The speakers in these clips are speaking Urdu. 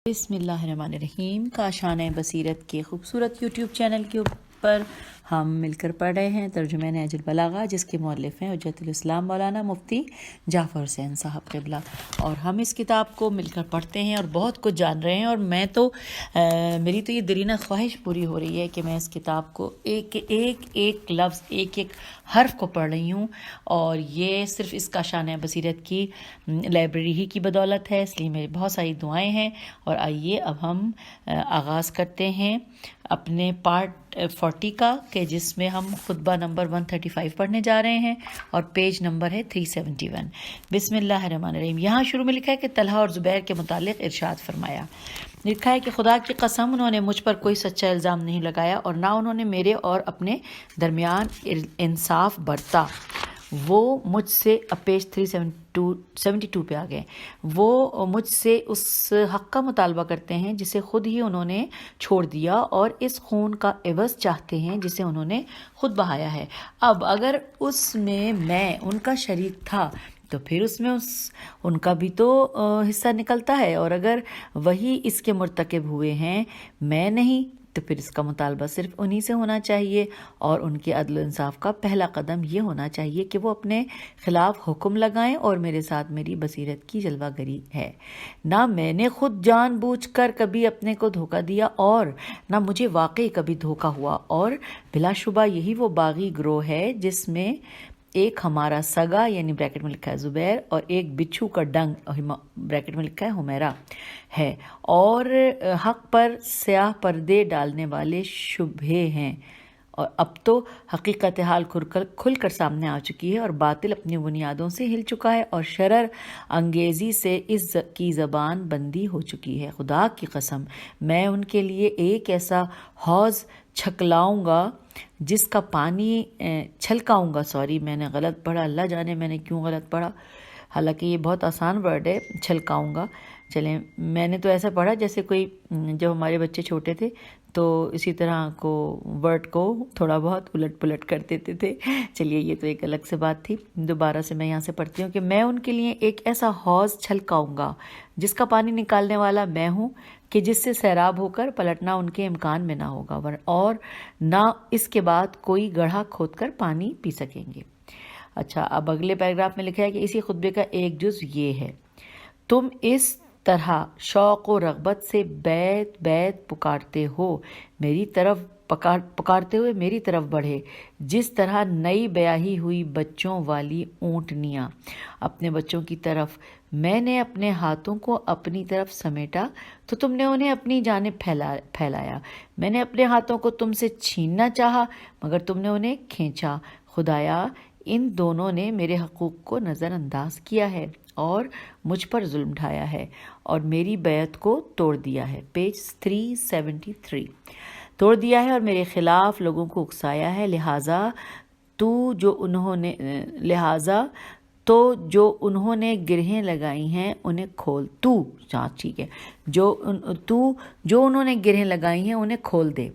بسم اللہ الرحمن الرحیم. کاشانۂ بصیرت کے خوبصورت یوٹیوب چینل کے اوپر ہم مل کر پڑھ رہے ہیں ترجمہ نہج البلاغہ، جس کے مؤلف ہیں حجت الاسلام مولانا مفتی جعفر حسین صاحب قبلہ. اور ہم اس کتاب کو مل کر پڑھتے ہیں اور بہت کچھ جان رہے ہیں. اور میں تو میری تو یہ درینہ خواہش پوری ہو رہی ہے کہ میں اس کتاب کو ایک لفظ ایک حرف کو پڑھ رہی ہوں. اور یہ صرف اس کاشانۂ بصیرت کی لائبریری ہی کی بدولت ہے، اس لیے میری بہت ساری دعائیں ہیں. اور آئیے اب ہم آغاز کرتے ہیں اپنے پارٹ 40 کا، کہ جس میں ہم خطبہ نمبر 135 پڑھنے جا رہے ہیں اور پیج نمبر ہے 371. بسم اللہ الرحمن الرحیم. یہاں شروع میں لکھا ہے کہ طلحہ اور زبیر کے متعلق ارشاد فرمایا. لکھا ہے کہ خدا کی قسم انہوں نے مجھ پر کوئی سچا الزام نہیں لگایا اور نہ انہوں نے میرے اور اپنے درمیان انصاف برتا. وہ مجھ سے پیج 372 پہ آ گئے. وہ مجھ سے اس حق کا مطالبہ کرتے ہیں جسے خود ہی انہوں نے چھوڑ دیا، اور اس خون کا عوض چاہتے ہیں جسے انہوں نے خود بہایا ہے. اب اگر اس میں میں ان کا شریک تھا تو پھر اس میں ان کا بھی تو حصہ نکلتا ہے، اور اگر وہی اس کے مرتکب ہوئے ہیں میں نہیں، تو پھر اس کا مطالبہ صرف انہی سے ہونا چاہیے. اور ان کے عدل و انصاف کا پہلا قدم یہ ہونا چاہیے کہ وہ اپنے خلاف حکم لگائیں، اور میرے ساتھ میری بصیرت کی جلوہ گری ہے. نہ میں نے خود جان بوجھ کر کبھی اپنے کو دھوکہ دیا اور نہ مجھے واقعی کبھی دھوکہ ہوا. اور بلا شبہ یہی وہ باغی گروہ ہے جس میں ایک ہمارا سگا یعنی بریکٹ میں لکھا ہے زبیر، اور ایک بچھو کا ڈنگ بریکٹ میں لکھا ہے حمیرہ ہے، اور حق پر سیاہ پردے ڈالنے والے شبہے ہیں. اور اب تو حقیقت حال کھل کر سامنے آ چکی ہے، اور باطل اپنی بنیادوں سے ہل چکا ہے، اور شرر انگیزی سے اس کی زبان بندی ہو چکی ہے. خدا کی قسم میں ان کے لیے ایک ایسا حوض چھلکاؤں گا جس کا پانی میں نے غلط پڑھا، اللہ جانے میں نے کیوں غلط پڑھا، حالانکہ یہ بہت آسان ورڈ ہے چھلکاؤں گا. چلیں، میں نے تو ایسا پڑھا جیسے کوئی جب ہمارے بچے چھوٹے تھے تو اسی طرح کو ورڈ کو تھوڑا بہت الٹ پلٹ کر دیتے تھے. چلیے یہ تو ایک الگ سے بات تھی. دوبارہ سے میں یہاں سے پڑھتی ہوں کہ میں ان کے لیے ایک ایسا حوض چھلکاؤں گا جس کا پانی نکالنے والا میں ہوں، کہ جس سے سیراب ہو کر پلٹنا ان کے امکان میں نہ ہوگا، اور نہ اس کے بعد کوئی گڑھا کھود کر پانی پی سکیں گے. اچھا، اب اگلے پیراگراف میں لکھا ہے کہ اسی خطبے کا ایک جز یہ ہے: تم اس طرح شوق و رغبت سے بیت بیت پکارتے ہوئے میری طرف بڑھے، جس طرح نئی بیاہی ہوئی بچوں والی اونٹنیاں اپنے بچوں کی طرف. میں نے اپنے ہاتھوں کو اپنی طرف سمیٹا تو تم نے انہیں اپنی جانب پھیلایا. میں نے اپنے ہاتھوں کو تم سے چھیننا چاہا مگر تم نے انہیں کھینچا. خدایا، ان دونوں نے میرے حقوق کو نظر انداز کیا ہے اور مجھ پر ظلم ڈھایا ہے اور میری بیعت کو توڑ دیا ہے. پیج 373. توڑ دیا ہے اور میرے خلاف لوگوں کو اکسایا ہے. لہٰذا جو انہوں نے گرہیں لگائی ہیں انہیں کھول. ٹھیک ہے، جو انہوں نے گرہیں لگائی ہیں انہیں کھول دے،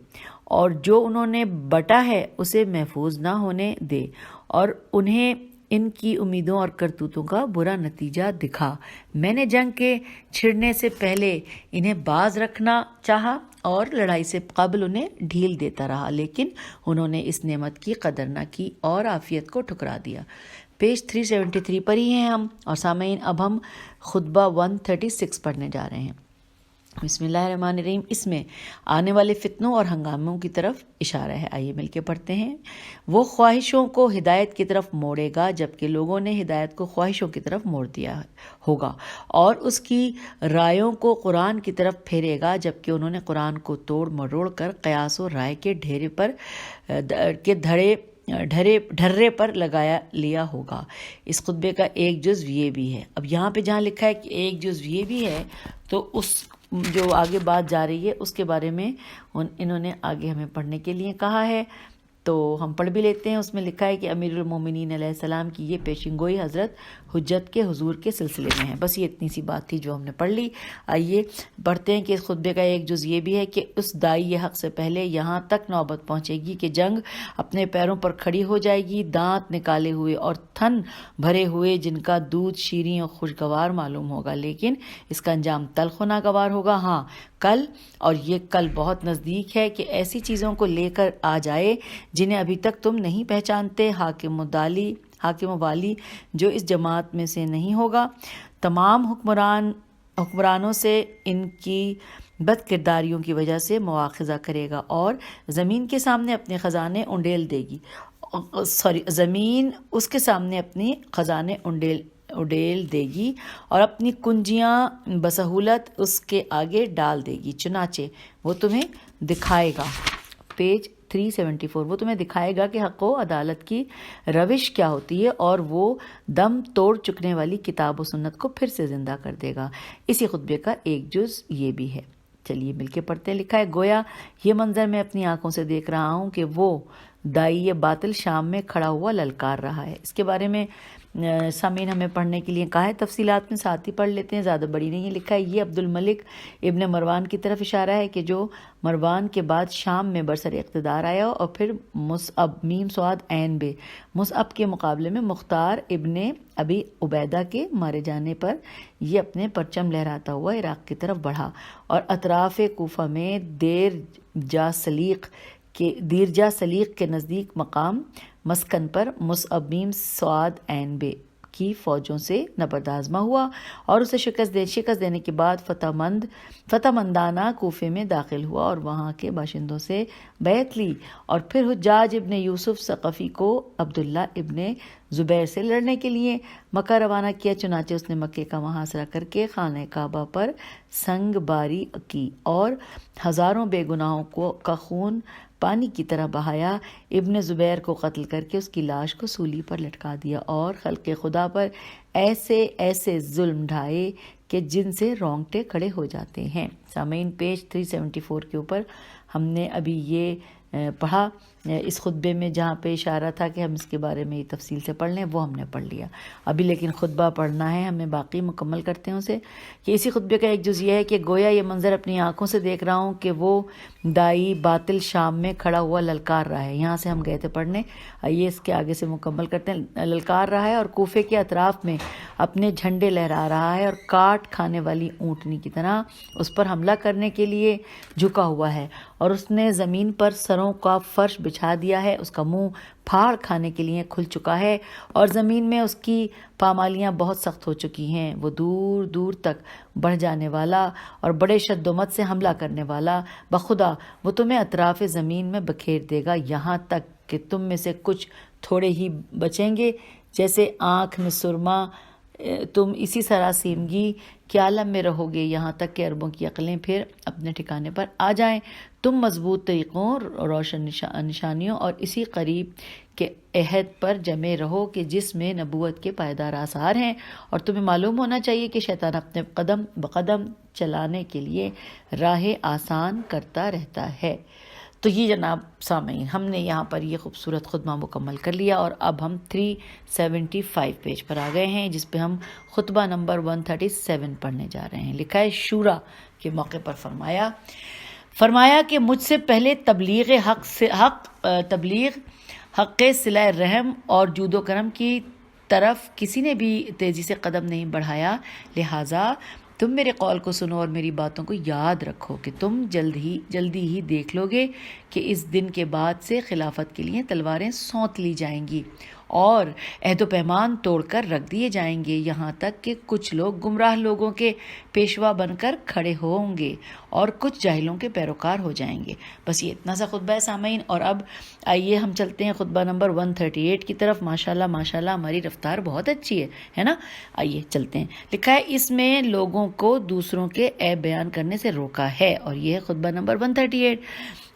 اور جو انہوں نے بٹا ہے اسے محفوظ نہ ہونے دے، اور انہیں ان کی امیدوں اور کرتوتوں کا برا نتیجہ دکھا. میں نے جنگ کے چھڑنے سے پہلے انہیں باز رکھنا چاہا اور لڑائی سے قبل انہیں ڈھیل دیتا رہا، لیکن انہوں نے اس نعمت کی قدر نہ کی اور عافیت کو ٹھکرا دیا. پیج 373 پر ہی ہیں ہم. اور سامعین، اب ہم خطبہ 136 پڑھنے جا رہے ہیں. بسم اللہ الرحمن الرحیم. اس میں آنے والے فتنوں اور ہنگاموں کی طرف اشارہ ہے. آئیے مل کے پڑھتے ہیں. وہ خواہشوں کو ہدایت کی طرف موڑے گا جبکہ لوگوں نے ہدایت کو خواہشوں کی طرف موڑ دیا ہوگا، اور اس کی رائےوں کو قرآن کی طرف پھیرے گا جبکہ انہوں نے قرآن کو توڑ مروڑ کر قیاس و رائے کے ڈھرے پر لگایا لیا ہوگا. اس خطبے کا ایک جزو یہ بھی ہے. اب یہاں پہ جہاں لکھا ہے کہ ایک جزو یہ بھی ہے، تو اس جو آگے بات جا رہی ہے اس کے بارے میں انہوں نے آگے ہمیں پڑھنے کے لیے کہا ہے. تو ہم پڑھ بھی لیتے ہیں. اس میں لکھا ہے کہ امیر المومنین علیہ السلام کی یہ پیشن گوئی حضرت حجت کے حضور کے سلسلے میں ہے. بس یہ اتنی سی بات تھی جو ہم نے پڑھ لی. آئیے پڑھتے ہیں کہ اس خطبے کا ایک جز یہ بھی ہے کہ اس داعی حق سے پہلے یہاں تک نوبت پہنچے گی کہ جنگ اپنے پیروں پر کھڑی ہو جائے گی، دانت نکالے ہوئے اور تھن بھرے ہوئے، جن کا دودھ شیریں اور خوشگوار معلوم ہوگا لیکن اس کا انجام تلخ و ناگوار ہوگا. ہاں کل، اور یہ کل بہت نزدیک ہے کہ ایسی چیزوں کو لے کر آ جائے جنہیں ابھی تک تم نہیں پہچانتے. حاکم و والی جو اس جماعت میں سے نہیں ہوگا، تمام حکمرانوں سے ان کی بد کرداریوں کی وجہ سے مواخذہ کرے گا اور زمین کے سامنے اپنے خزانے انڈیل دے گی. زمین اس کے سامنے اپنی خزانے اڈیل دے گی اور اپنی کنجیاں بسہولت اس کے آگے ڈال دے گی. چنانچہ وہ تمہیں دکھائے گا، پیج 374، وہ تمہیں دکھائے گا کہ حق و عدالت کی روش کیا ہوتی ہے اور وہ دم توڑ چکنے والی کتاب و سنت کو پھر سے زندہ کر دے گا. اسی خطبے کا ایک جز یہ بھی ہے. چلیے مل کے پڑھتے ہیں. لکھا ہے گویا یہ منظر میں اپنی آنکھوں سے دیکھ رہا ہوں کہ وہ دائی باطل شام میں کھڑا ہوا للکار رہا ہے. اس کے بارے میں سامعین ہمیں پڑھنے کے لیے کہا ہے، تفصیلات میں ساتھ ہی پڑھ لیتے ہیں، زیادہ بڑی نہیں ہے. لکھا ہے یہ عبد الملک ابن مروان کی طرف اشارہ ہے کہ جو مروان کے بعد شام میں برسر اقتدار آیا اور پھر مصعب میم صاد عین بے مصعب کے مقابلے میں مختار ابن ابی عبیدہ کے مارے جانے پر یہ اپنے پرچم لہراتا ہوا عراق کی طرف بڑھا اور اطراف کوفہ میں دیر جا سلیق کے نزدیک مقام مسکن پر مصعب میم صاد عین بے کی فوجوں سے نبردآزما ہوا اور اسے شکست دینے کے بعد فتح مندانہ کوفے میں داخل ہوا اور وہاں کے باشندوں سے بیعت لی اور پھر حجاج ابن یوسف ثقفی کو عبداللہ ابن زبیر سے لڑنے کے لیے مکہ روانہ کیا. چنانچہ اس نے مکے کا محاصرہ کر کے خانہ کعبہ پر سنگ باری کی اور ہزاروں بے گناہوں کا خون پانی کی طرح بہایا. ابن زبیر کو قتل کر کے اس کی لاش کو سولی پر لٹکا دیا اور خلق خدا پر ایسے ظلم ڈھائے کہ جن سے رونگٹے کھڑے ہو جاتے ہیں. سامعین پیج 374 کے اوپر ہم نے ابھی یہ پڑھا. اس خطبے میں جہاں پہ اشارہ تھا کہ ہم اس کے بارے میں تفصیل سے پڑھ لیں وہ ہم نے پڑھ لیا. ابھی لیکن خطبہ پڑھنا ہے ہمیں، باقی مکمل کرتے ہیں اسے. کہ اسی خطبے کا ایک جز یہ ہے کہ گویا یہ منظر اپنی آنکھوں سے دیکھ رہا ہوں کہ وہ دائی باطل شام میں کھڑا ہوا للکار رہا ہے. یہاں سے ہم گئے تھے پڑھنے، آئیے اس کے آگے سے مکمل کرتے ہیں. للکار رہا ہے اور کوفے کے اطراف میں اپنے جھنڈے لہرا رہا ہے اور کاٹ کھانے والی اونٹنی کی طرح اس پر حملہ کرنے کے لیے جھکا ہوا ہے اور اس نے زمین پر سروں کا فرش بچھا دیا ہے. اس کا منہ پھاڑ کھانے کے لیے کھل چکا ہے اور زمین میں اس کی پامالیاں بہت سخت ہو چکی ہیں. وہ دور دور تک بڑھ جانے والا اور بڑے شدومت سے حملہ کرنے والا، بخدا وہ تمہیں اطراف زمین میں بکھیر دے گا یہاں تک کہ تم میں سے کچھ تھوڑے ہی بچیں گے. جیسے آنکھ میں سرما تم اسی سراسیمگی کے عالم میں رہو گے یہاں تک کہ عربوں کی عقلیں پھر اپنے ٹھکانے پر آ جائیں. تم مضبوط طریقوں، روشن نشانیوں اور اسی قریب کے عہد پر جمے رہو کہ جس میں نبوت کے پائیدار آثار ہیں اور تمہیں معلوم ہونا چاہیے کہ شیطان اپنے قدم بقدم چلانے کے لیے راہ آسان کرتا رہتا ہے. تو یہ جناب سامعین ہم نے یہاں پر یہ خوبصورت خطبہ مکمل کر لیا اور اب ہم 375 پیج پر آ گئے ہیں جس پہ ہم خطبہ نمبر 137 پڑھنے جا رہے ہیں. لکھا ہے شورا کے موقع پر فرمایا کہ مجھ سے پہلے تبلیغ حق صلہ رحم اور جود و کرم کی طرف کسی نے بھی تیزی سے قدم نہیں بڑھایا، لہٰذا تم میرے قول کو سنو اور میری باتوں کو یاد رکھو کہ تم جلدی ہی دیکھ لو گے کہ اس دن کے بعد سے خلافت کے لیے تلواریں سونت لی جائیں گی اور عہد و پیمان توڑ کر رکھ دیے جائیں گے، یہاں تک کہ کچھ لوگ گمراہ لوگوں کے پیشوا بن کر کھڑے ہوں گے اور کچھ جاہلوں کے پیروکار ہو جائیں گے. بس یہ اتنا سا خطبہ ہے سامعین. اور اب آئیے ہم چلتے ہیں خطبہ نمبر 138 کی طرف. ماشاءاللہ ہماری رفتار بہت اچھی ہے نا. آئیے چلتے ہیں. لکھا ہے اس میں لوگوں کو دوسروں کے عیب بیان کرنے سے روکا ہے اور یہ ہے خطبہ نمبر 138.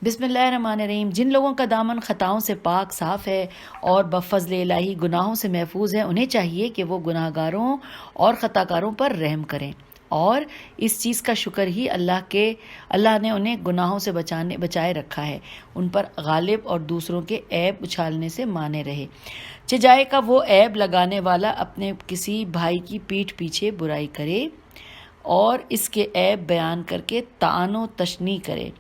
بسم اللہ الرحمن الرحیم. جن لوگوں کا دامن خطاؤں سے پاک صاف ہے اور بفضل الہی گناہوں سے محفوظ ہے، انہیں چاہیے کہ وہ گناہگاروں اور خطاکاروں پر رحم کریں اور اس چیز کا شکر ہی اللہ نے انہیں گناہوں سے بچائے رکھا ہے، ان پر غالب اور دوسروں کے عیب اچھالنے سے مانے رہے۔ جائے کا وہ عیب لگانے والا اپنے کسی بھائی کی پیٹھ پیچھے برائی کرے اور اس کے عیب بیان کر کے طعن و تشنیع کرے،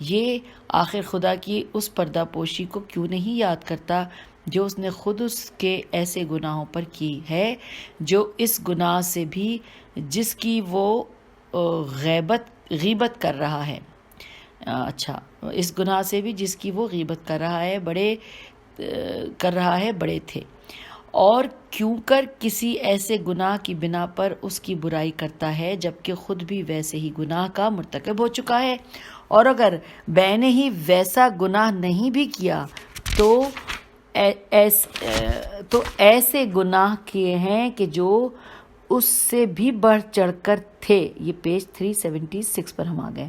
یہ آخر خدا کی اس پردہ پوشی کو کیوں نہیں یاد کرتا جو اس نے خود اس کے ایسے گناہوں پر کی ہے، جو اس گناہ سے بھی جس کی وہ غیبت کر رہا ہے، اس گناہ سے بھی جس کی وہ غیبت کر رہا ہے بڑے تھے، اور کیوں کر کسی ایسے گناہ کی بنا پر اس کی برائی کرتا ہے جبکہ خود بھی ویسے ہی گناہ کا مرتکب ہو چکا ہے، اور اگر میں نے ہی ویسا گناہ نہیں بھی کیا تو ایسے گناہ کیے ہیں کہ جو اس سے بھی بڑھ چڑھ کر تھے۔ یہ پیج 376 پر ہم آ گئے۔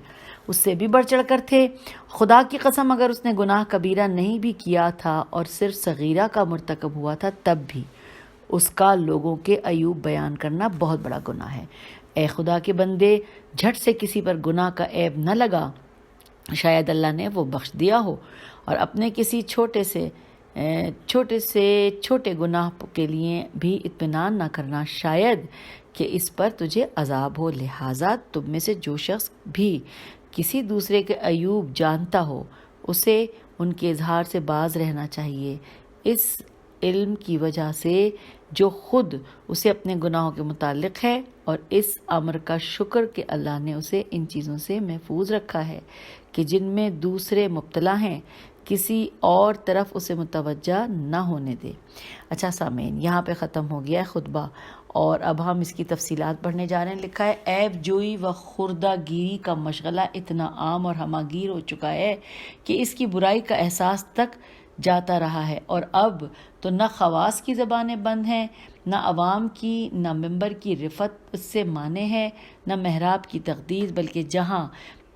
اس سے بھی بڑھ چڑھ کر تھے۔ خدا کی قسم اگر اس نے گناہ کبیرہ نہیں بھی کیا تھا اور صرف صغیرہ کا مرتکب ہوا تھا تب بھی اس کا لوگوں کے عیوب بیان کرنا بہت بڑا گناہ ہے۔ اے خدا کے بندے، جھٹ سے کسی پر گناہ کا عیب نہ لگا، شاید اللہ نے وہ بخش دیا ہو، اور اپنے کسی چھوٹے چھوٹے گناہ کے لیے بھی اطمینان نہ کرنا، شاید کہ اس پر تجھے عذاب ہو۔ لہٰذا تم میں سے جو شخص بھی کسی دوسرے کے عیوب جانتا ہو اسے ان کے اظہار سے باز رہنا چاہیے، اس علم کی وجہ سے جو خود اسے اپنے گناہوں کے متعلق ہے، اور اس امر کا شکر کہ اللہ نے اسے ان چیزوں سے محفوظ رکھا ہے کہ جن میں دوسرے مبتلا ہیں، کسی اور طرف اسے متوجہ نہ ہونے دے۔ اچھا سامعین، یہاں پہ ختم ہو گیا ہے خطبہ، اور اب ہم اس کی تفصیلات پڑھنے جا رہے ہیں۔ لکھا ہے، عیب جوئی و خردہ گیری کا مشغلہ اتنا عام اور ہماگیر ہو چکا ہے کہ اس کی برائی کا احساس تک جاتا رہا ہے، اور اب تو نہ خواص کی زبانیں بند ہیں، نہ عوام کی، نہ ممبر کی رفعت اس سے مانے ہے، نہ محراب کی تقدیس، بلکہ جہاں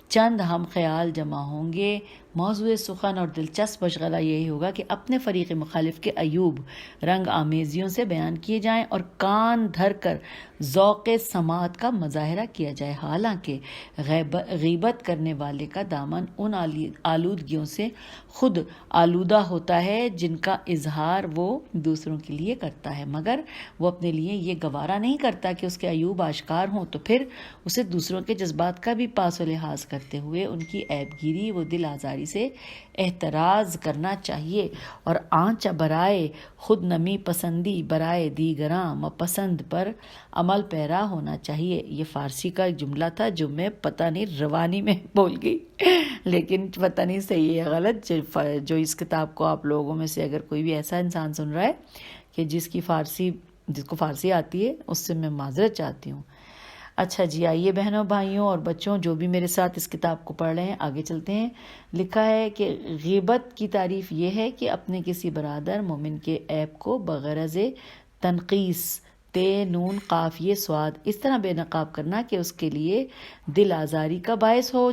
چند ہم خیال جمع ہوں گے، موضوع سخن اور دلچسپ مشغلہ یہی ہوگا کہ اپنے فریق مخالف کے عیوب رنگ آمیزیوں سے بیان کیے جائیں اور کان دھر کر ذوق سماعت کا مظاہرہ کیا جائے، حالانکہ غیبت کرنے والے کا دامن ان آلودگیوں سے خود آلودہ ہوتا ہے جن کا اظہار وہ دوسروں کے لیے کرتا ہے، مگر وہ اپنے لیے یہ گوارا نہیں کرتا کہ اس کے عیوب آشکار ہوں، تو پھر اسے دوسروں کے جذبات کا بھی پاس و لحاظ کرتے ہوئے ان کی عیب گیری و دل آزاری سے احتراز کرنا چاہیے، اور آنچ برائے خود نمی پسندی برائے دیگراں پسند پر عمل پیرا ہونا چاہیے۔ یہ فارسی کا ایک جملہ تھا جو میں پتہ نہیں روانی میں بول گئی، لیکن پتہ نہیں صحیح ہے غلط۔ جو اس کتاب کو آپ لوگوں میں سے اگر کوئی بھی ایسا انسان سن رہا ہے کہ جس کو فارسی آتی ہے، اس سے میں معذرت چاہتی ہوں۔ اچھا جی، آئیے بہنوں، بھائیوں اور بچوں جو بھی میرے ساتھ اس کتاب کو پڑھ رہے ہیں، آگے چلتے ہیں۔ لکھا ہے کہ غیبت کی تعریف یہ ہے کہ اپنے کسی برادر مومن کے عیب کو بغرض تنقیص تے نون قاف یہ سواد اس طرح بے نقاب کرنا کہ اس کے لیے دل آزاری کا باعث ہو،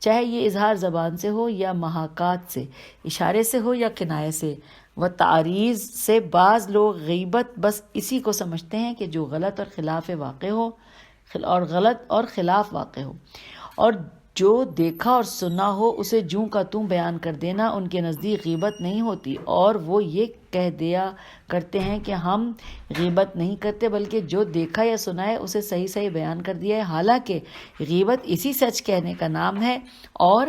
چاہے یہ اظہار زبان سے ہو یا محاکات سے، اشارے سے ہو یا کنایہ سے و تعریض سے۔ بعض لوگ غیبت بس اسی کو سمجھتے ہیں کہ جو غلط اور خلاف واقع ہو، اور جو دیکھا اور سنا ہو اسے جوں کا توں بیان کر دینا ان کے نزدیک غیبت نہیں ہوتی، اور وہ یہ کہہ دیا کرتے ہیں کہ ہم غیبت نہیں کرتے بلکہ جو دیکھا یا سنا ہے اسے صحیح صحیح بیان کر دیا ہے، حالانکہ غیبت اسی سچ کہنے کا نام ہے، اور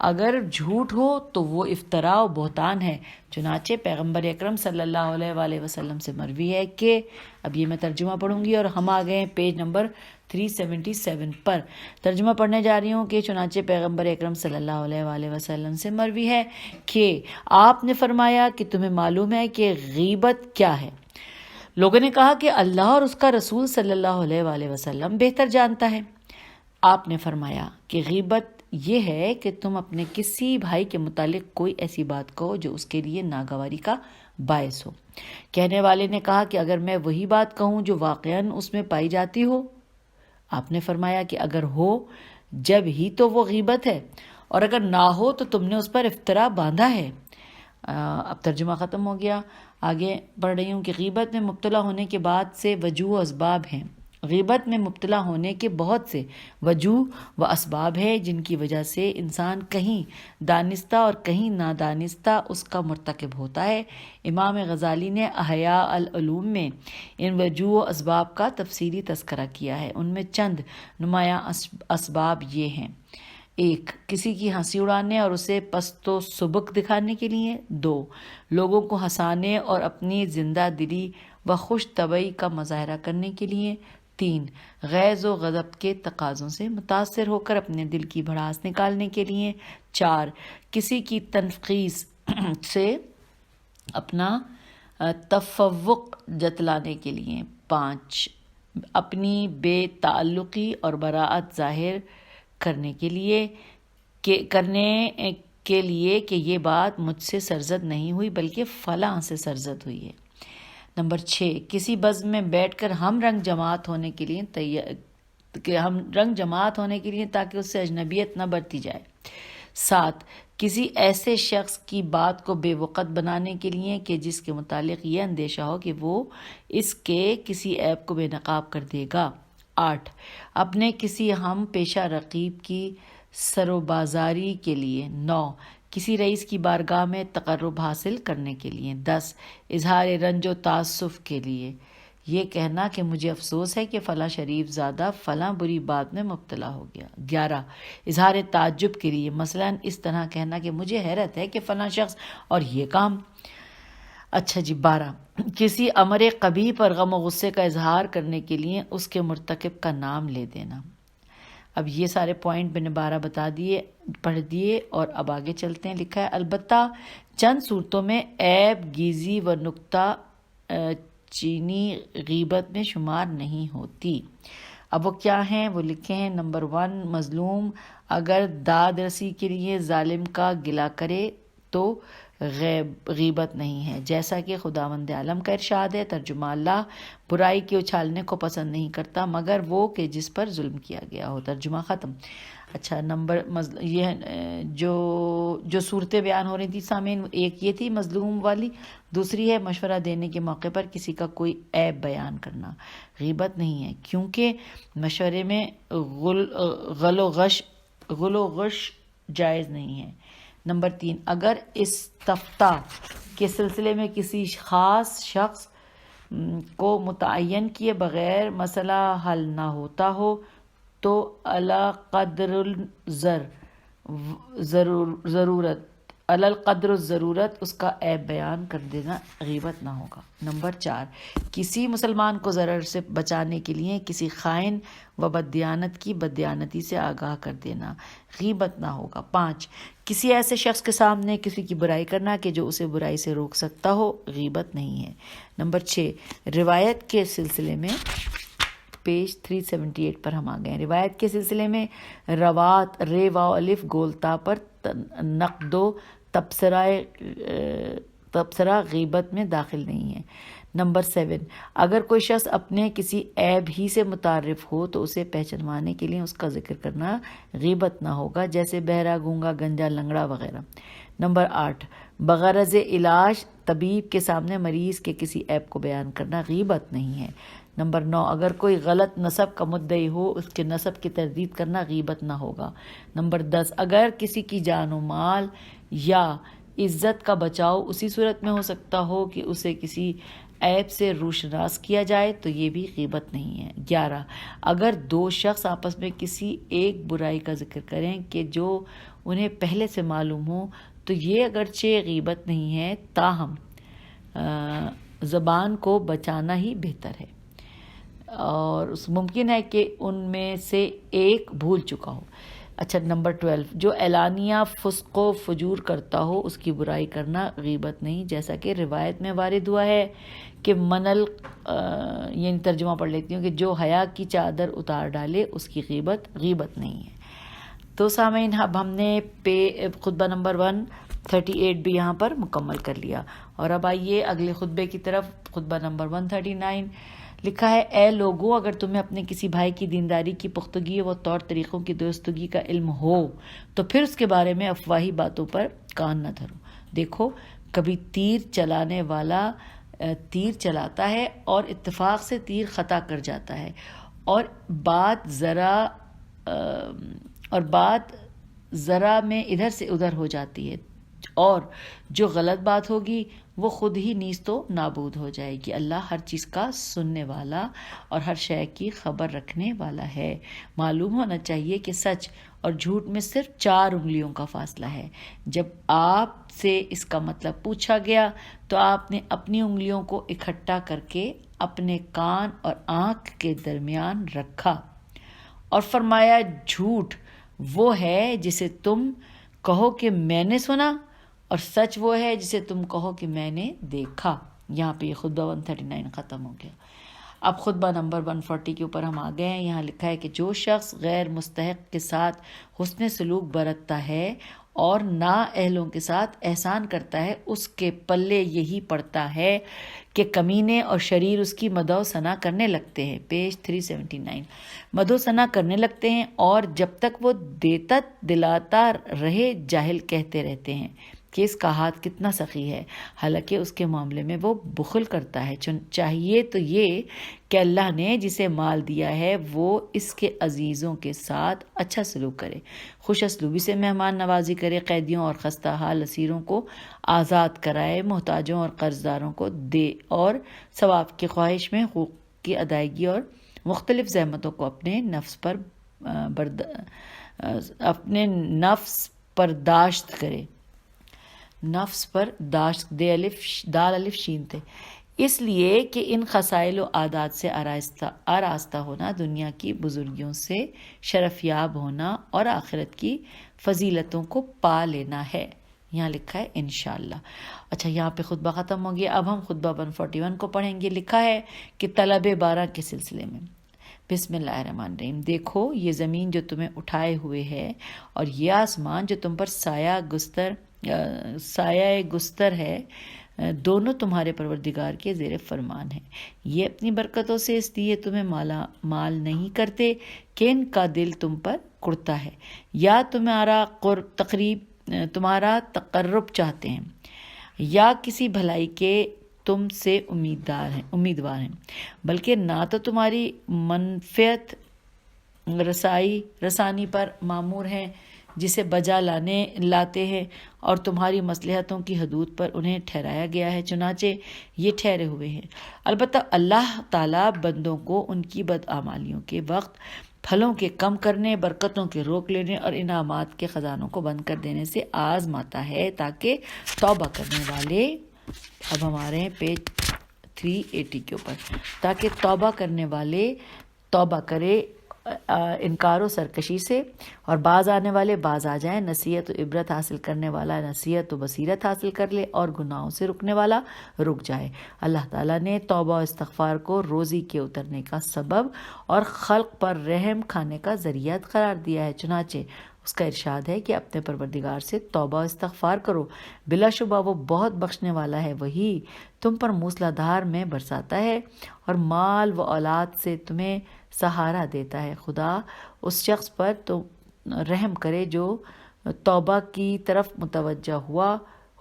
اگر جھوٹ ہو تو وہ افتراء و بہتان ہے۔ چنانچہ پیغمبر اکرم صلی اللہ علیہ وآلہ وسلم سے مروی ہے کہ، اب یہ میں ترجمہ پڑھوں گی اور ہم آ گئے ہیں پیج نمبر 377 پر۔ ترجمہ پڑھنے جا رہی ہوں کہ چنانچہ پیغمبر اکرم صلی اللہ علیہ وآلہ وسلم سے مروی ہے کہ آپ نے فرمایا کہ تمہیں معلوم ہے کہ غیبت کیا ہے؟ لوگوں نے کہا کہ اللہ اور اس کا رسول صلی اللہ علیہ وآلہ وسلم بہتر جانتا ہے۔ آپ نے فرمایا کہ غیبت یہ ہے کہ تم اپنے کسی بھائی کے متعلق کوئی ایسی بات کہو جو اس کے لیے ناگواری کا باعث ہو۔ کہنے والے نے کہا کہ اگر میں وہی بات کہوں جو واقعاً اس میں پائی جاتی ہو؟ آپ نے فرمایا کہ اگر ہو جب ہی تو وہ غیبت ہے، اور اگر نہ ہو تو تم نے اس پر افتراء باندھا ہے۔ اب ترجمہ ختم ہو گیا، آگے پڑھ رہی ہوں کہ غیبت میں مبتلا ہونے کے بعد سے وجوہ و اسباب ہیں، غیبت میں مبتلا ہونے کے بہت سے وجوہ و اسباب ہیں جن کی وجہ سے انسان کہیں دانستہ اور کہیں نادانستہ اس کا مرتکب ہوتا ہے۔ امام غزالی نے احیاء العلوم میں ان وجوہ و اسباب کا تفصیلی تذکرہ کیا ہے۔ ان میں چند نمایاں اسباب یہ ہیں: 1. کسی کی ہنسی اڑانے اور اسے پست و سبک دکھانے کے لیے۔ 2. لوگوں کو ہنسانے اور اپنی زندہ دلی و خوش طبعی کا مظاہرہ کرنے کے لیے۔ 3. غیظ و غضب کے تقاضوں سے متاثر ہو کر اپنے دل کی بھڑاس نکالنے کے لیے۔ 4. کسی کی تنقیص سے اپنا تفوق جتلانے کے لیے۔ 5. اپنی بے تعلقی اور براءت ظاہر کرنے کے لیے کہ یہ بات مجھ سے سرزد نہیں ہوئی بلکہ فلاں سے سرزد ہوئی ہے۔ نمبر 6. کسی بزم میں بیٹھ کر ہم رنگ جماعت ہونے کے لیے تاکہ اس سے اجنبیت نہ برتی جائے۔ 7. کسی ایسے شخص کی بات کو بے وقت بنانے کے لیے کہ جس کے متعلق یہ اندیشہ ہو کہ وہ اس کے کسی عیب کو بے نقاب کر دے گا۔ 8. اپنے کسی ہم پیشہ رقیب کی سروبازاری کے لیے۔ 9. کسی رئیس کی بارگاہ میں تقرب حاصل کرنے کے لیے۔ 10. اظہار رنج و تاسف کے لیے، یہ کہنا کہ مجھے افسوس ہے کہ فلاں شریف زادہ فلاں بری بات میں مبتلا ہو گیا۔ 11. اظہار تعجب کے لیے، مثلاً اس طرح کہنا کہ مجھے حیرت ہے کہ فلاں شخص اور یہ کام۔ اچھا جی 12. کسی امر قبیح پر غم و غصے کا اظہار کرنے کے لیے اس کے مرتکب کا نام لے دینا۔ اب یہ سارے پوائنٹ میں نے 12 پڑھ دیے اور اب آگے چلتے ہیں۔ لکھا ہے البتہ چند صورتوں میں عیب گیزی و نکتہ چینی غیبت میں شمار نہیں ہوتی۔ اب وہ کیا ہیں؟ وہ لکھے ہیں نمبر 1، مظلوم اگر داد رسی کے لیے ظالم کا گلہ کرے تو غیبت نہیں ہے، جیسا کہ خداوند عالم کا ارشاد ہے، ترجمہ اللہ برائی کے اچھالنے کو پسند نہیں کرتا مگر وہ کہ جس پر ظلم کیا گیا ہو، ترجمہ ختم۔ اچھا یہ جو صورتیں بیان ہو رہی تھی سامعین، ایک یہ تھی مظلوم والی، دوسری ہے مشورہ دینے کے موقع پر کسی کا کوئی عیب بیان کرنا، غیبت نہیں ہے کیونکہ مشورے میں غل و غش جائز نہیں ہے۔ نمبر 3، اگر استفتاء کے سلسلے میں کسی خاص شخص کو متعین کیے بغیر مسئلہ حل نہ ہوتا ہو تو علی قدر الضرورت اس کا عیب بیان کر دینا غیبت نہ ہوگا۔ نمبر 4، کسی مسلمان کو ضرر سے بچانے کے لیے کسی خائن و بددیانت کی بددیانتی سے آگاہ کر دینا غیبت نہ ہوگا۔ 5، کسی ایسے شخص کے سامنے کسی کی برائی کرنا کہ جو اسے برائی سے روک سکتا ہو غیبت نہیں ہے۔ نمبر 6، روایت کے سلسلے میں پیج 378 پر ہم آ گئے ہیں۔ روایت کے سلسلے میں روات رے واو الف گولتا پر نقد و تبصرہ غیبت میں داخل نہیں ہے۔ نمبر 7، اگر کوئی شخص اپنے کسی عیب ہی سے متعارف ہو تو اسے پہچانوانے کے لیے اس کا ذکر کرنا غیبت نہ ہوگا، جیسے بہرا، گونگا، گنجا، لنگڑا وغیرہ۔ نمبر 8، بغرض علاج طبیب کے سامنے مریض کے کسی عیب کو بیان کرنا غیبت نہیں ہے۔ نمبر 9، اگر کوئی غلط نسب کا مدعی ہو اس کے نسب کی تردید کرنا غیبت نہ ہوگا۔ نمبر 10، اگر کسی کی جان و مال یا عزت کا بچاؤ اسی صورت میں ہو سکتا ہو کہ اسے کسی عیب سے روشناس کیا جائے تو یہ بھی غیبت نہیں ہے۔ 11، اگر دو شخص آپس میں کسی ایک برائی کا ذکر کریں کہ جو انہیں پہلے سے معلوم ہو تو یہ اگرچہ غیبت نہیں ہے تاہم زبان کو بچانا ہی بہتر ہے اور ممکن ہے کہ ان میں سے ایک بھول چکا ہو۔ اچھا نمبر 12، جو اعلانیہ فسق و فجور کرتا ہو اس کی برائی کرنا غیبت نہیں، جیسا کہ روایت میں وارد ہوا ہے کہ یعنی ترجمہ پڑھ لیتی ہوں کہ جو حیا کی چادر اتار ڈالے اس کی غیبت نہیں ہے۔ تو سامعین اب ہم نے خطبہ نمبر 138 بھی یہاں پر مکمل کر لیا اور اب آئیے اگلے خطبے کی طرف۔ خطبہ نمبر 139 لکھا ہے، اے لوگو اگر تمہیں اپنے کسی بھائی کی دینداری کی پختگی و طور طریقوں کی درستگی کا علم ہو تو پھر اس کے بارے میں افواہی باتوں پر کان نہ دھرو۔ دیکھو کبھی تیر چلانے والا تیر چلاتا ہے اور اتفاق سے تیر خطا کر جاتا ہے اور بات ذرا میں ادھر سے ادھر ہو جاتی ہے، اور جو غلط بات ہوگی وہ خود ہی نیست و نابود ہو جائے گی۔ اللہ ہر چیز کا سننے والا اور ہر شے کی خبر رکھنے والا ہے۔ معلوم ہونا چاہیے کہ سچ اور جھوٹ میں صرف 4 انگلیوں کا فاصلہ ہے۔ جب آپ سے اس کا مطلب پوچھا گیا تو آپ نے اپنی انگلیوں کو اکٹھا کر کے اپنے کان اور آنکھ کے درمیان رکھا اور فرمایا، جھوٹ وہ ہے جسے تم کہو کہ میں نے سنا، اور سچ وہ ہے جسے تم کہو کہ میں نے دیکھا۔ یہاں پہ یہ خطبہ 139 ختم ہو گیا۔ اب خطبہ نمبر 140 کے اوپر ہم آ گئے ہیں۔ یہاں لکھا ہے کہ جو شخص غیر مستحق کے ساتھ حسن سلوک برتتا ہے اور نااہلوں کے ساتھ احسان کرتا ہے، اس کے پلے یہی پڑتا ہے کہ کمینے اور شریر اس کی مدح و ثنا کرنے لگتے ہیں۔ پیج 379 مدح و ثنا کرنے لگتے ہیں، اور جب تک وہ دیتا دلاتا رہے جاہل کہتے رہتے ہیں کہ اس کا ہاتھ کتنا سخی ہے، حالانکہ اس کے معاملے میں وہ بخل کرتا ہے۔ چاہیے تو یہ کہ اللہ نے جسے مال دیا ہے وہ اس کے عزیزوں کے ساتھ اچھا سلوک کرے، خوش اسلوبی سے مہمان نوازی کرے، قیدیوں اور خستہ حال اسیروں کو آزاد کرائے، محتاجوں اور قرض داروں کو دے، اور ثواب کی خواہش میں حقوق کی ادائیگی اور مختلف زحمتوں کو اپنے نفس برداشت کرے۔ نفس پر داشت دال الف شین تھے، اس لیے کہ ان خصائل و عادات سے آراستہ ہونا دنیا کی بزرگیوں سے شرفیاب ہونا اور آخرت کی فضیلتوں کو پا لینا ہے۔ یہاں لکھا ہے انشاءاللہ۔ اچھا، یہاں پہ خطبہ ختم ہو گیا۔ اب ہم خطبہ 141 کو پڑھیں گے۔ لکھا ہے کہ طلب بارہ کے سلسلے میں، بسم اللہ الرحمن الرحیم۔ دیکھو یہ زمین جو تمہیں اٹھائے ہوئے ہے، اور یہ آسمان جو تم پر سایہ گستر ہے، دونوں تمہارے پروردگار کے زیر فرمان ہیں۔ یہ اپنی برکتوں سے اس لیے تمہیں مال نہیں کرتے کہ ان کا دل تم پر کڑتا ہے یا تمہارا تقرب چاہتے ہیں، یا کسی بھلائی کے تم سے امیدوار ہیں، بلکہ نہ تو تمہاری منفعت رسانی پر معمور ہیں جسے بجا لاتے ہیں، اور تمہاری مصلحتوں کی حدود پر انہیں ٹھہرایا گیا ہے، چنانچہ یہ ٹھہرے ہوئے ہیں۔ البتہ اللہ تعالیٰ بندوں کو ان کی بدعمالیوں کے وقت پھلوں کے کم کرنے، برکتوں کے روک لینے اور انعامات کے خزانوں کو بند کر دینے سے آزماتا ہے، تاکہ توبہ کرنے والے، اب ہمارے ہیں پیج 380 کے اوپر، تاکہ توبہ کرنے والے توبہ کرے انکار و سرکشی سے، اور باز آنے والے باز آ جائیں، نصیحت و عبرت حاصل کرنے والا نصیحت و بصیرت حاصل کر لے، اور گناہوں سے رکنے والا رک جائے۔ اللہ تعالیٰ نے توبہ و استغفار کو روزی کے اترنے کا سبب اور خلق پر رحم کھانے کا ذریعہ قرار دیا ہے، چنانچہ اس کا ارشاد ہے کہ اپنے پروردگار سے توبہ و استغفار کرو، بلا شبہ وہ بہت بخشنے والا ہے، وہی تم پر موسلا دھار میں برساتا ہے اور مال و اولاد سے تمہیں سہارا دیتا ہے۔ خدا اس شخص پر تو رحم کرے جو توبہ کی طرف متوجہ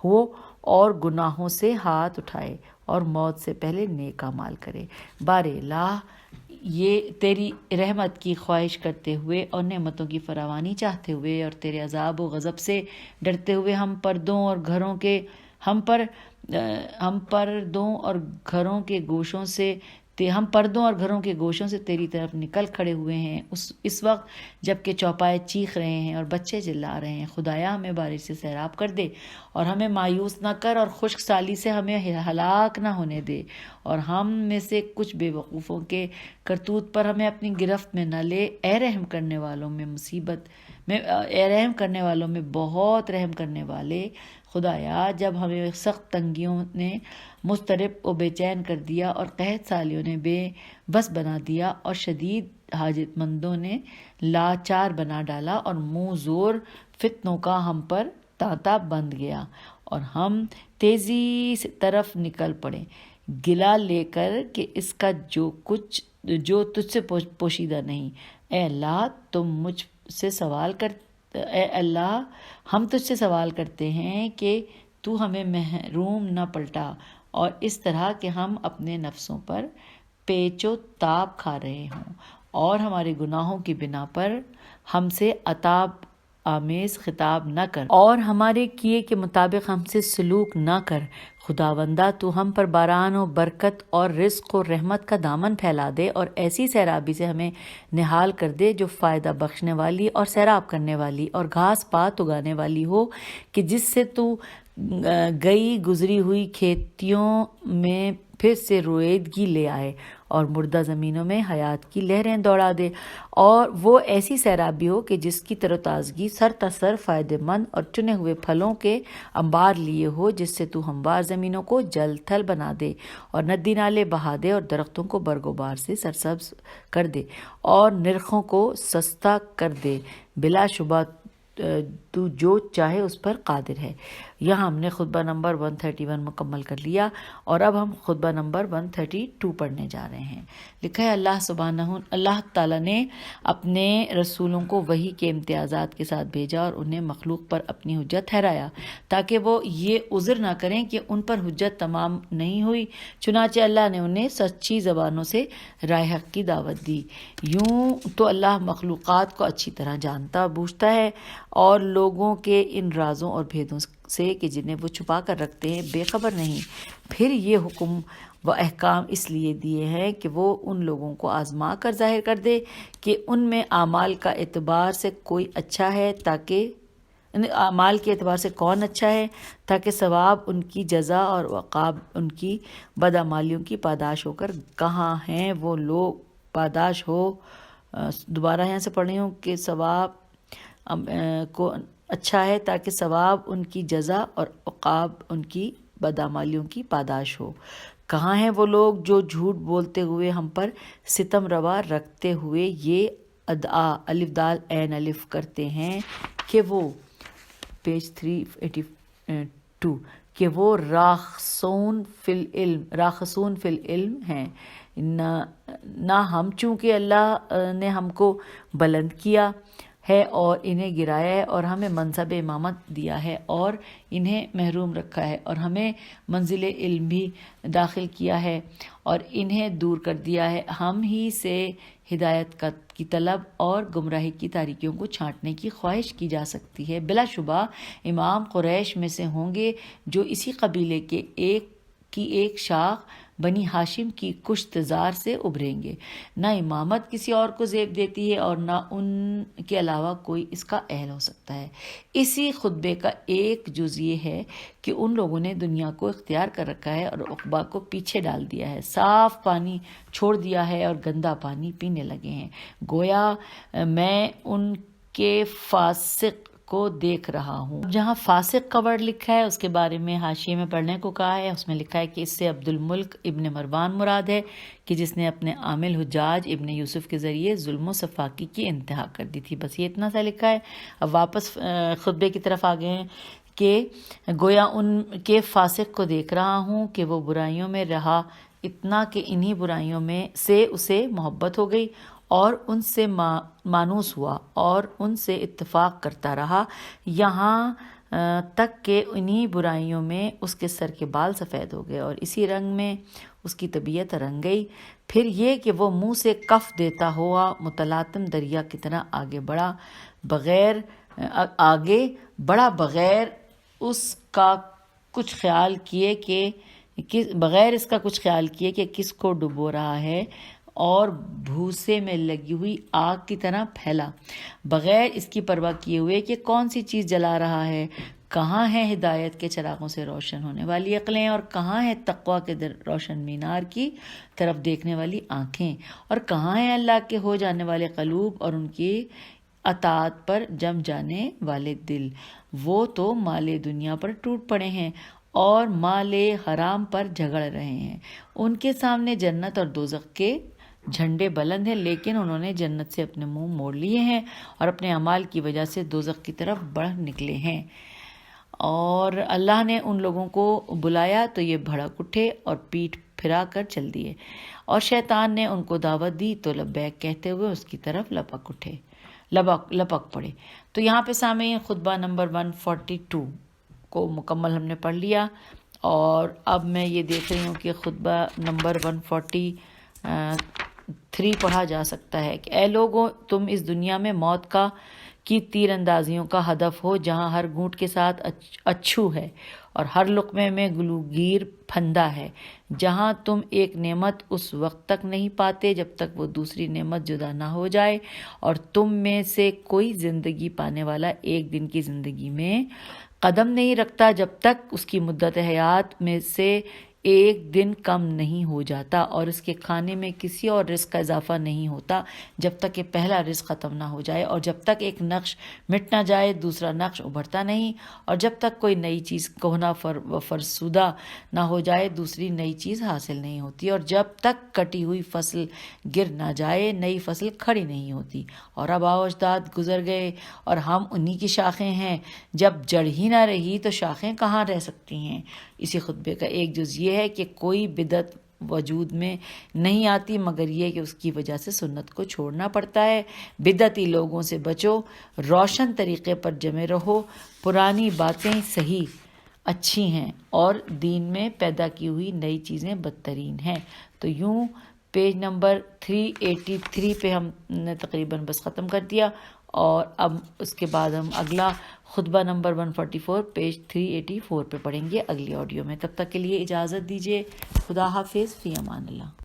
ہو اور گناہوں سے ہاتھ اٹھائے اور موت سے پہلے نیک اعمال کرے۔ بار الہ، یہ تیری رحمت کی خواہش کرتے ہوئے اور نعمتوں کی فراوانی چاہتے ہوئے اور تیرے عذاب و غضب سے ڈرتے ہوئے ہم پردوں اور گھروں کے گوشوں سے تیری طرف نکل کھڑے ہوئے ہیں، اس وقت جب کہ چوپائے چیخ رہے ہیں اور بچے چلا رہے ہیں۔ خدایا ہمیں بارش سے سیراب کر دے اور ہمیں مایوس نہ کر، اور خشک سالی سے ہمیں ہلاک نہ ہونے دے، اور ہم میں سے کچھ بے وقوفوں کے کرتوت پر ہمیں اپنی گرفت میں نہ لے۔ اے رحم کرنے والوں میں بہت رحم کرنے والے خدایا، جب ہمیں سخت تنگیوں نے مضطرب و بے چین کر دیا اور قحط سالیوں نے بے بس بنا دیا اور شدید حاجت مندوں نے لاچار بنا ڈالا اور منہ زور فتنوں کا ہم پر تانتا بند گیا اور ہم تیزی سے طرف نکل پڑے گلا لے کر کہ اس کا جو تجھ سے پوشیدہ نہیں۔ اے اللہ ہم تجھ سے سوال کرتے ہیں کہ تو ہمیں محروم نہ پلٹا، اور اس طرح کہ ہم اپنے نفسوں پر پیچ و تاب کھا رہے ہوں اور ہمارے گناہوں کی بنا پر ہم سے عتاب آمیز خطاب نہ کر، اور ہمارے کیے کے مطابق ہم سے سلوک نہ کر۔ خداوندہ تو ہم پر باران و برکت اور رزق و رحمت کا دامن پھیلا دے، اور ایسی سیرابی سے ہمیں نہال کر دے جو فائدہ بخشنے والی اور سیراب کرنے والی اور گھاس پات اگانے والی ہو، کہ جس سے تو گئی گزری ہوئی کھیتیوں میں پھر سے رویدگی لے آئے اور مردہ زمینوں میں حیات کی لہریں دوڑا دے، اور وہ ایسی سیرابی ہو کہ جس کی تر و تازگی سر تسر فائدہ مند اور چنے ہوئے پھلوں کے انبار لیے ہو، جس سے تو ہموار زمینوں کو جل تھل بنا دے اور ندی نالے بہا دے اور درختوں کو برگ و بار سے سرسبز کر دے اور نرخوں کو سستا کر دے۔ بلا شبہ تو جو چاہے اس پر قادر ہے۔ یہاں ہم نے خطبہ نمبر 131 مکمل کر لیا، اور اب ہم خطبہ نمبر 132 پڑھنے جا رہے ہیں۔ لکھا ہے اللہ تعالیٰ نے اپنے رسولوں کو وحی کے امتیازات کے ساتھ بھیجا اور انہیں مخلوق پر اپنی حجت ٹھہرایا تاکہ وہ یہ عذر نہ کریں کہ ان پر حجت تمام نہیں ہوئی۔ چنانچہ اللہ نے انہیں سچی زبانوں سے راہ حق کی دعوت دی۔ یوں تو اللہ مخلوقات کو اچھی طرح جانتا بوجھتا ہے اور لوگوں کے ان رازوں اور بھیدوں سے کہ جنہیں وہ چھپا کر رکھتے ہیں بے خبر نہیں۔ پھر یہ حکم و احکام اس لیے دیے ہیں کہ وہ ان لوگوں کو آزما کر ظاہر کر دے کہ ان میں اعمال کا اعتبار سے کوئی اچھا ہے اعمال کے اعتبار سے کون اچھا ہے، تاکہ ثواب ان کی جزا اور عقاب ان کی بدعمالیوں کی پاداش ہو کر کہاں ہیں وہ لوگ پاداش ہو۔ دوبارہ یہاں سے پڑھ رہی ہوں کہ ثواب کو اچھا ہے تاکہ ثواب ان کی جزا اور عقاب ان کی بدعمالیوں کی پاداش ہو۔ کہاں ہیں وہ لوگ جو جھوٹ بولتے ہوئے ہم پر ستم روا رکھتے ہوئے یہ ادعا الف دال عین الف کرتے ہیں کہ وہ پیج 382 کہ وہ راخصون فی العلم ہیں۔ نہ ہم چونکہ اللہ نے ہم کو بلند کیا ہے اور انہیں گرایا ہے اور ہمیں منصب امامت دیا ہے اور انہیں محروم رکھا ہے اور ہمیں منزل علم بھی داخل کیا ہے اور انہیں دور کر دیا ہے، ہم ہی سے ہدایت کی طلب اور گمراہی کی تاریکیوں کو چھانٹنے کی خواہش کی جا سکتی ہے۔ بلا شبہ امام قریش میں سے ہوں گے جو اسی قبیلے کے ایک شاخ بنی ہاشم کی کشتزار سے ابھریں گے۔ نہ امامت کسی اور کو زیب دیتی ہے اور نہ ان کے علاوہ کوئی اس کا اہل ہو سکتا ہے۔ اسی خطبے کا ایک جز یہ ہے کہ ان لوگوں نے دنیا کو اختیار کر رکھا ہے اور عقبہ کو پیچھے ڈال دیا ہے، صاف پانی چھوڑ دیا ہے اور گندا پانی پینے لگے ہیں۔ گویا میں ان کے فاسق کو دیکھ رہا ہوں۔ جہاں فاسق کا ورڈ لکھا ہے اس کے بارے میں حاشیے میں پڑھنے کو کہا ہے، اس میں لکھا ہے کہ اس سے عبد الملک ابن مروان مراد ہے کہ جس نے اپنے عامل حجاج ابن یوسف کے ذریعے ظلم و سفاکی کی انتہا کر دی تھی۔ بس یہ اتنا سا لکھا ہے۔ اب واپس خطبے کی طرف آ گئے ہیں کہ گویا ان کے فاسق کو دیکھ رہا ہوں کہ وہ برائیوں میں رہا اتنا کہ انہی برائیوں میں سے اسے محبت ہو گئی اور ان سے مانوس ہوا اور ان سے اتفاق کرتا رہا، یہاں تک کہ انہی برائیوں میں اس کے سر کے بال سفید ہو گئے اور اسی رنگ میں اس کی طبیعت رنگ گئی۔ پھر یہ کہ وہ منہ سے کف دیتا ہوا متلاطم دریا کی طرح آگے بڑھا بغیر اس کا کچھ خیال کیے کہ کس کو ڈبو رہا ہے اور بھوسے میں لگی ہوئی آگ کی طرح پھیلا، بغیر اس کی پرواہ کیے ہوئے کہ کون سی چیز جلا رہا ہے۔ کہاں ہیں ہدایت کے چراغوں سے روشن ہونے والی عقلیں اور کہاں ہیں تقویٰ کے روشن مینار کی طرف دیکھنے والی آنکھیں، اور کہاں ہیں اللہ کے ہو جانے والے قلوب اور ان کی اطاعت پر جم جانے والے دل۔ وہ تو مال دنیا پر ٹوٹ پڑے ہیں اور مال حرام پر جھگڑ رہے ہیں۔ ان کے سامنے جنت اور دوزخ کے جھنڈے بلند ہیں، لیکن انہوں نے جنت سے اپنے منہ موڑ لیے ہیں اور اپنے اعمال کی وجہ سے دوزخ کی طرف بڑھ نکلے ہیں۔ اور اللہ نے ان لوگوں کو بلایا تو یہ بھڑک اٹھے اور پیٹھ پھرا کر چل دیے، اور شیطان نے ان کو دعوت دی تو لبیک کہتے ہوئے اس کی طرف لپک پڑے۔ تو یہاں پہ سامعین خطبہ نمبر 142 کو مکمل ہم نے پڑھ لیا، اور اب میں یہ دیکھ رہی ہوں کہ خطبہ نمبر 143 3 پڑھا جا سکتا ہے کہ اے لوگوں، تم اس دنیا میں موت کی تیر اندازیوں کا ہدف ہو، جہاں ہر گھونٹ کے ساتھ اچھو ہے اور ہر لقمے میں گلوگیر پھندا ہے، جہاں تم ایک نعمت اس وقت تک نہیں پاتے جب تک وہ دوسری نعمت جدا نہ ہو جائے، اور تم میں سے کوئی زندگی پانے والا ایک دن کی زندگی میں قدم نہیں رکھتا جب تک اس کی مدت حیات میں سے ایک دن کم نہیں ہو جاتا، اور اس کے کھانے میں کسی اور رزق کا اضافہ نہیں ہوتا جب تک کہ پہلا رزق ختم نہ ہو جائے، اور جب تک ایک نقش مٹ نہ جائے دوسرا نقش ابھرتا نہیں، اور جب تک کوئی نئی چیز کہنا فرسودہ نہ ہو جائے دوسری نئی چیز حاصل نہیں ہوتی، اور جب تک کٹی ہوئی فصل گر نہ جائے نئی فصل کھڑی نہیں ہوتی، اور آباء و اجداد گزر گئے اور ہم انہی کی شاخیں ہیں، جب جڑ ہی نہ رہی تو شاخیں کہاں رہ سکتی ہیں۔ اسی خطبے کا ایک جز یہ ہے کہ کوئی بدعت وجود میں نہیں آتی مگر یہ کہ اس کی وجہ سے سنت کو چھوڑنا پڑتا ہے۔ بدعتی لوگوں سے بچو، روشن طریقے پر جمے رہو، پرانی باتیں صحیح اچھی ہیں اور دین میں پیدا کی ہوئی نئی چیزیں بدترین ہیں۔ تو یوں پیج نمبر 383 پہ ہم نے تقریباً بس ختم کر دیا، اور اب اس کے بعد ہم اگلا خطبہ نمبر 144 پیج 384 پہ پڑھیں گے اگلی آڈیو میں۔ تب تک کے لیے اجازت دیجیے، خدا حافظ، فی امان اللہ۔